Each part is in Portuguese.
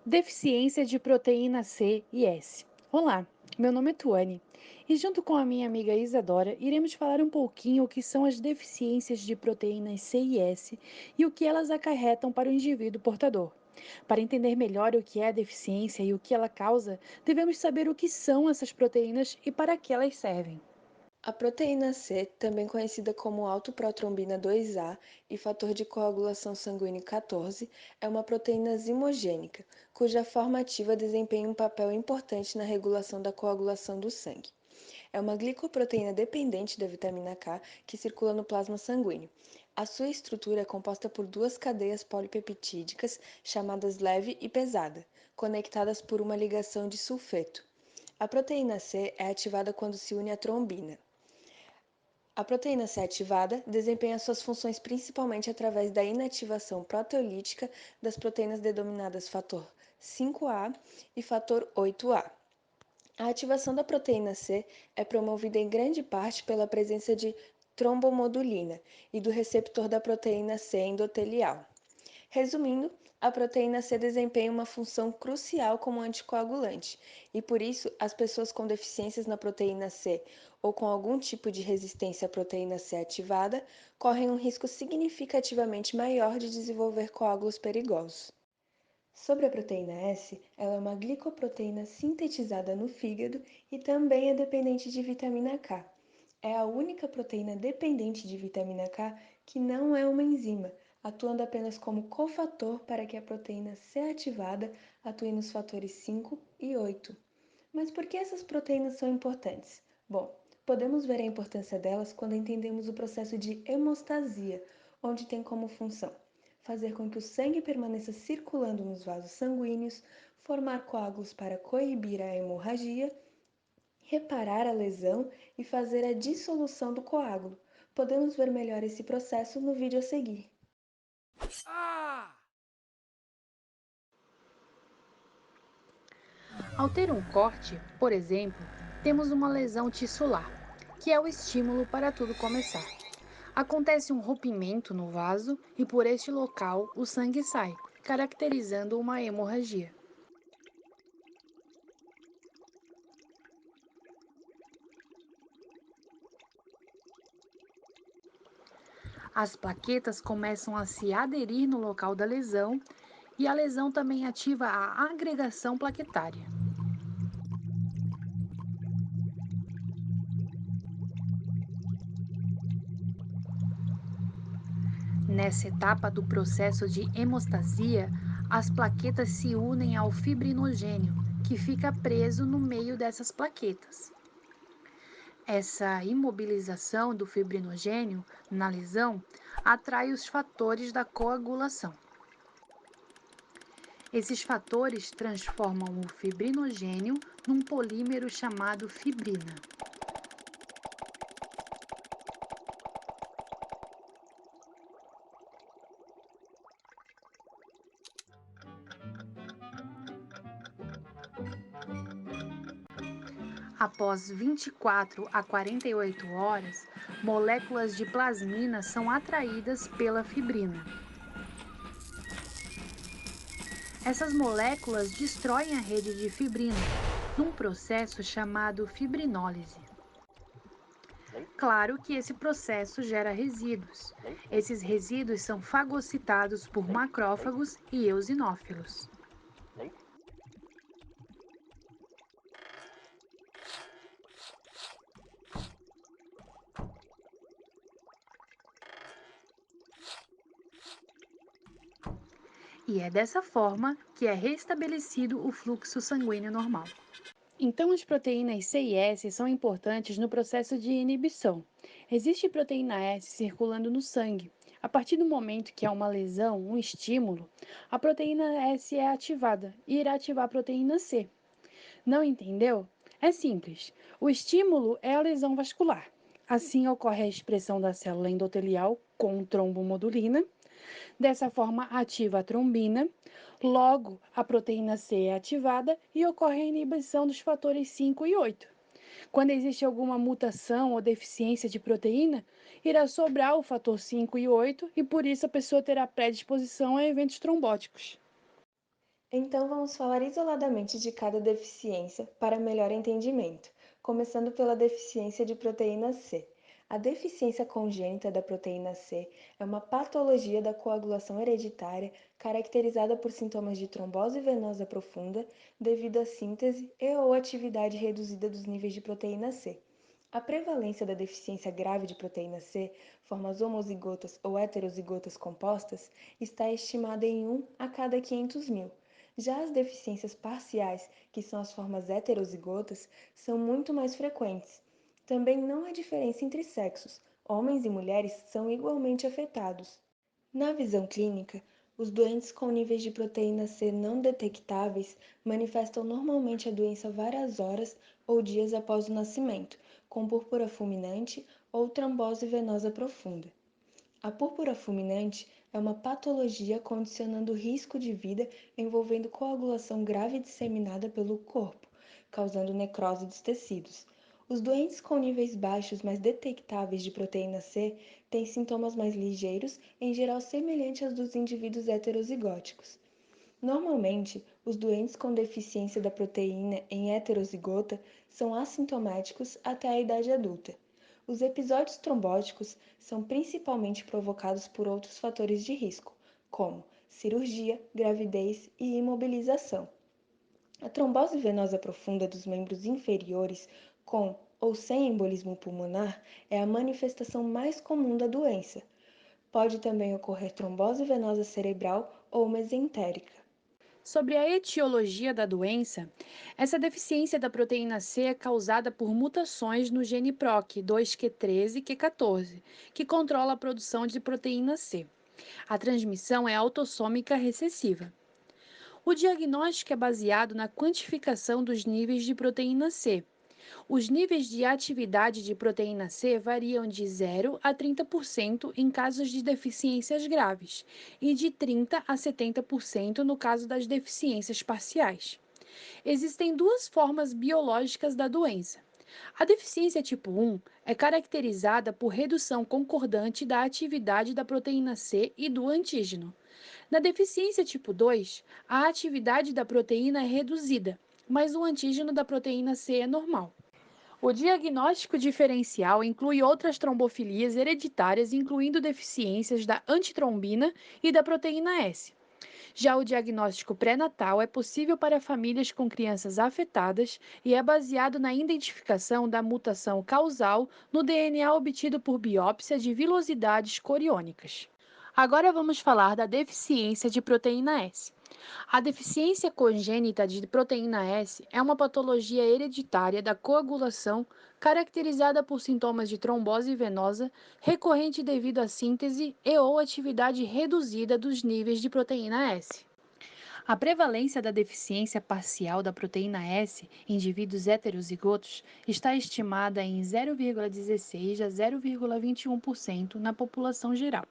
Deficiência de proteína C e S. Olá, meu nome é Tuane e junto com a minha amiga Isadora iremos falar um pouquinho o que são as deficiências de proteínas C e S e o que elas acarretam para o indivíduo portador. Para entender melhor o que é a deficiência e o que ela causa, devemos saber o que são essas proteínas e para que elas servem. A proteína C, também conhecida como autoprotrombina 2A e fator de coagulação sanguíneo 14, é uma proteína zimogênica, cuja forma ativa desempenha um papel importante na regulação da coagulação do sangue. É uma glicoproteína dependente da vitamina K que circula no plasma sanguíneo. A sua estrutura é composta por duas cadeias polipeptídicas, chamadas leve e pesada, conectadas por uma ligação de sulfeto. A proteína C é ativada quando se une à trombina. A proteína C ativada desempenha suas funções principalmente através da inativação proteolítica das proteínas denominadas fator 5A e fator 8A. A ativação da proteína C é promovida em grande parte pela presença de trombomodulina e do receptor da proteína C endotelial. Resumindo, a proteína C desempenha uma função crucial como anticoagulante, e por isso as pessoas com deficiências na proteína C ou com algum tipo de resistência à proteína C ativada correm um risco significativamente maior de desenvolver coágulos perigosos. Sobre a proteína S, ela é uma glicoproteína sintetizada no fígado e também é dependente de vitamina K. É a única proteína dependente de vitamina K que não é uma enzima, atuando apenas como cofator para que a proteína C ativada atue nos fatores 5 e 8. Mas por que essas proteínas são importantes? Bom, podemos ver a importância delas quando entendemos o processo de hemostasia, onde tem como função fazer com que o sangue permaneça circulando nos vasos sanguíneos, formar coágulos para coibir a hemorragia, reparar a lesão e fazer a dissolução do coágulo. Podemos ver melhor esse processo no vídeo a seguir. Ao ter um corte, por exemplo, temos uma lesão tissular, que é o estímulo para tudo começar. Acontece um rompimento no vaso e por este local o sangue sai, caracterizando uma hemorragia. As plaquetas começam a se aderir no local da lesão e a lesão também ativa a agregação plaquetária. Nessa etapa do processo de hemostasia, as plaquetas se unem ao fibrinogênio, que fica preso no meio dessas plaquetas. Essa imobilização do fibrinogênio na lesão atrai os fatores da coagulação. Esses fatores transformam o fibrinogênio num polímero chamado fibrina. Após 24 a 48 horas, moléculas de plasmina são atraídas pela fibrina. Essas moléculas destroem a rede de fibrina, num processo chamado fibrinólise. Claro que esse processo gera resíduos. Esses resíduos são fagocitados por macrófagos e eosinófilos. E é dessa forma que é restabelecido o fluxo sanguíneo normal. Então, as proteínas C e S são importantes no processo de inibição. Existe proteína S circulando no sangue. A partir do momento que há uma lesão, um estímulo, a proteína S é ativada e irá ativar a proteína C. Não entendeu? É simples. O estímulo é a lesão vascular. Assim ocorre a expressão da célula endotelial com trombomodulina. Dessa forma, ativa a trombina, logo a proteína C é ativada e ocorre a inibição dos fatores 5 e 8. Quando existe alguma mutação ou deficiência de proteína, irá sobrar o fator 5 e 8 e por isso a pessoa terá predisposição a eventos trombóticos. Então, vamos falar isoladamente de cada deficiência para melhor entendimento, começando pela deficiência de proteína C. A deficiência congênita da proteína C é uma patologia da coagulação hereditária caracterizada por sintomas de trombose venosa profunda devido à síntese e/ou atividade reduzida dos níveis de proteína C. A prevalência da deficiência grave de proteína C, formas homozigotas ou heterozigotas compostas, está estimada em 1 a cada 500 mil. Já as deficiências parciais, que são as formas heterozigotas, são muito mais frequentes. Também não há diferença entre sexos, homens e mulheres são igualmente afetados. Na visão clínica, os doentes com níveis de proteína C não detectáveis manifestam normalmente a doença várias horas ou dias após o nascimento, com púrpura fulminante ou trombose venosa profunda. A púrpura fulminante é uma patologia condicionando o risco de vida envolvendo coagulação grave disseminada pelo corpo, causando necrose dos tecidos. Os doentes com níveis baixos, mas detectáveis de proteína C têm sintomas mais ligeiros, em geral semelhantes aos dos indivíduos heterozigóticos. Normalmente, os doentes com deficiência da proteína em heterozigota são assintomáticos até a idade adulta. Os episódios trombóticos são principalmente provocados por outros fatores de risco, como cirurgia, gravidez e imobilização. A trombose venosa profunda dos membros inferiores, com ou sem embolismo pulmonar, é a manifestação mais comum da doença. Pode também ocorrer trombose venosa cerebral ou mesentérica. Sobre a etiologia da doença, essa deficiência da proteína C é causada por mutações no gene PROC 2Q13 e Q14, que controla a produção de proteína C. A transmissão é autossômica recessiva. O diagnóstico é baseado na quantificação dos níveis de proteína C. Os níveis de atividade de proteína C variam de 0 a 30% em casos de deficiências graves e de 30 a 70% no caso das deficiências parciais. Existem duas formas biológicas da doença. A deficiência tipo 1 é caracterizada por redução concordante da atividade da proteína C e do antígeno. Na deficiência tipo 2, a atividade da proteína é reduzida, mas o antígeno da proteína C é normal. O diagnóstico diferencial inclui outras trombofilias hereditárias, incluindo deficiências da antitrombina e da proteína S. Já o diagnóstico pré-natal é possível para famílias com crianças afetadas e é baseado na identificação da mutação causal no DNA obtido por biópsia de vilosidades coriônicas. Agora vamos falar da deficiência de proteína S. A deficiência congênita de proteína S é uma patologia hereditária da coagulação caracterizada por sintomas de trombose venosa recorrente devido à síntese e/ou atividade reduzida dos níveis de proteína S. A prevalência da deficiência parcial da proteína S em indivíduos heterozigotos está estimada em 0,16 a 0,21% na população geral.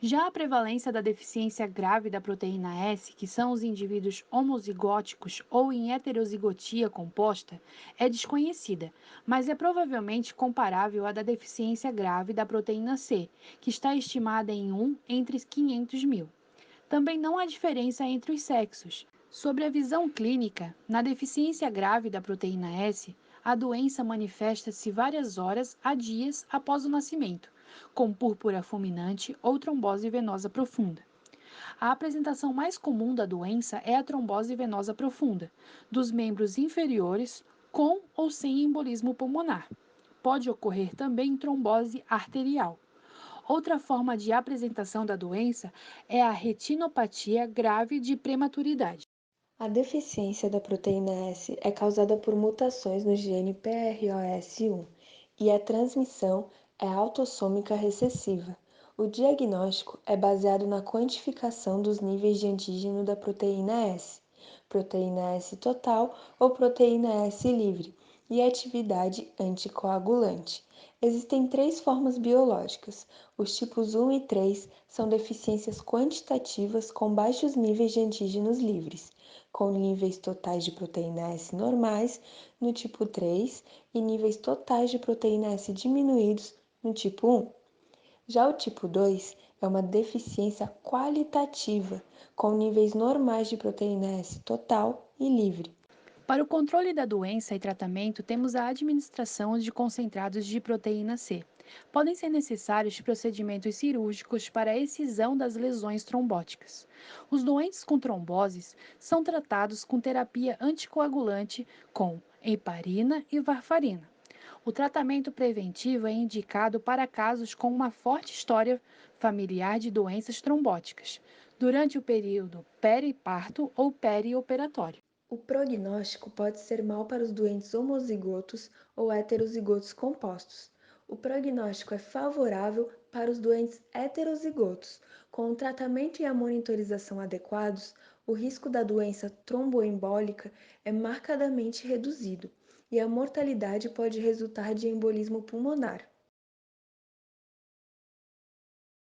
Já a prevalência da deficiência grave da proteína S, que são os indivíduos homozigóticos ou em heterozigotia composta, é desconhecida, mas é provavelmente comparável à da deficiência grave da proteína C, que está estimada em 1 entre 500 mil. Também não há diferença entre os sexos. Sobre a visão clínica, na deficiência grave da proteína S, a doença manifesta-se várias horas a dias após o nascimento, com púrpura fulminante ou trombose venosa profunda. A apresentação mais comum da doença é a trombose venosa profunda, dos membros inferiores, com ou sem embolismo pulmonar. Pode ocorrer também trombose arterial. Outra forma de apresentação da doença é a retinopatia grave de prematuridade. A deficiência da proteína S é causada por mutações no gene PROS1 e a transmissão é autossômica recessiva. O diagnóstico é baseado na quantificação dos níveis de antígeno da proteína S total ou proteína S livre, e atividade anticoagulante. Existem três formas biológicas. Os tipos 1 e 3 são deficiências quantitativas com baixos níveis de antígenos livres, com níveis totais de proteína S normais no tipo 3 e níveis totais de proteína S diminuídos no tipo 1. Já o tipo 2 É uma deficiência qualitativa, com níveis normais de proteína S total e livre. Para o controle da doença e tratamento, temos a administração de concentrados de proteína C. Podem ser necessários procedimentos cirúrgicos para a excisão das lesões trombóticas. Os doentes com tromboses são tratados com terapia anticoagulante com heparina e varfarina. O tratamento preventivo é indicado para casos com uma forte história familiar de doenças trombóticas, durante o período periparto ou perioperatório. O prognóstico pode ser mau para os doentes homozigotos ou heterozigotos compostos. O prognóstico é favorável para os doentes heterozigotos. Com o tratamento e a monitorização adequados, o risco da doença tromboembólica é marcadamente reduzido e a mortalidade pode resultar de embolismo pulmonar.